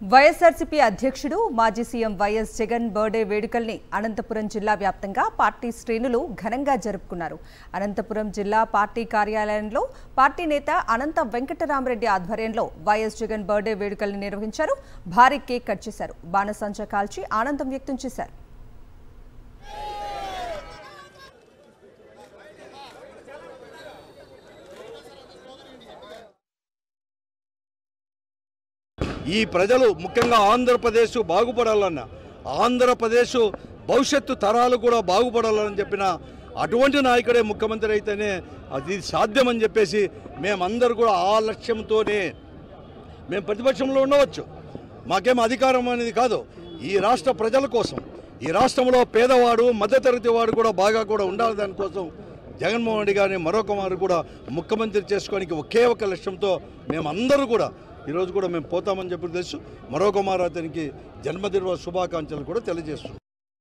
వైఎస్ఆర్సీపీ అధ్యక్షుడు మాజీ CM YS Jagan birthday వేడుకల్ని అనంతపురం జిల్లా వ్యాప్తంగా పార్టీ శ్రేణులు ఘనంగా జరుపుకున్నారు. అనంతపురం జిల్లా పార్టీ కార్యాలయంలో పార్టీ నేత అనంత వెంకటరామరెడ్డి ఆధ్వర్యంలో వైఎస్ జగన్ బర్త్డే వేడుకల్ని నిర్వహించారు. భారీ కేక్ కట్ చేశారు. బాణసంచా కాల్చి ఆనందం వ్యక్తం చేశారు. ఈ ప్రజలు ముఖ్యంగా ఆంధ్రప్రదేశ్ బాగుపడాలన్న, ఆంధ్రప్రదేశ్ భవిష్యత్తు తరాలు కూడా బాగుపడాలని చెప్పిన అటువంటి నాయకుడే ముఖ్యమంత్రి అయితేనే అది సాధ్యమని చెప్పేసి మేమందరూ కూడా ఆ లక్ష్యంతోనే మేము ప్రతిపక్షంలో ఉండవచ్చు. మాకేం అధికారం అనేది కాదు. ఈ రాష్ట్ర ప్రజల కోసం, ఈ రాష్ట్రంలో పేదవాడు మధ్యతరగతి వాడు కూడా బాగా కూడా ఉండాలి. దానికోసం జగన్మోహన్ రెడ్డి గారిని మరొక మారు కూడా ముఖ్యమంత్రి చేసుకోవడానికి ఒకే ఒక లక్ష్యంతో మేమందరూ కూడా ఈరోజు కూడా మేము పోతామని చెప్పి తెలుసు. మరొక మారు అతనికి జన్మదిన శుభాకాంక్షలు కూడా తెలియజేస్తున్నాం.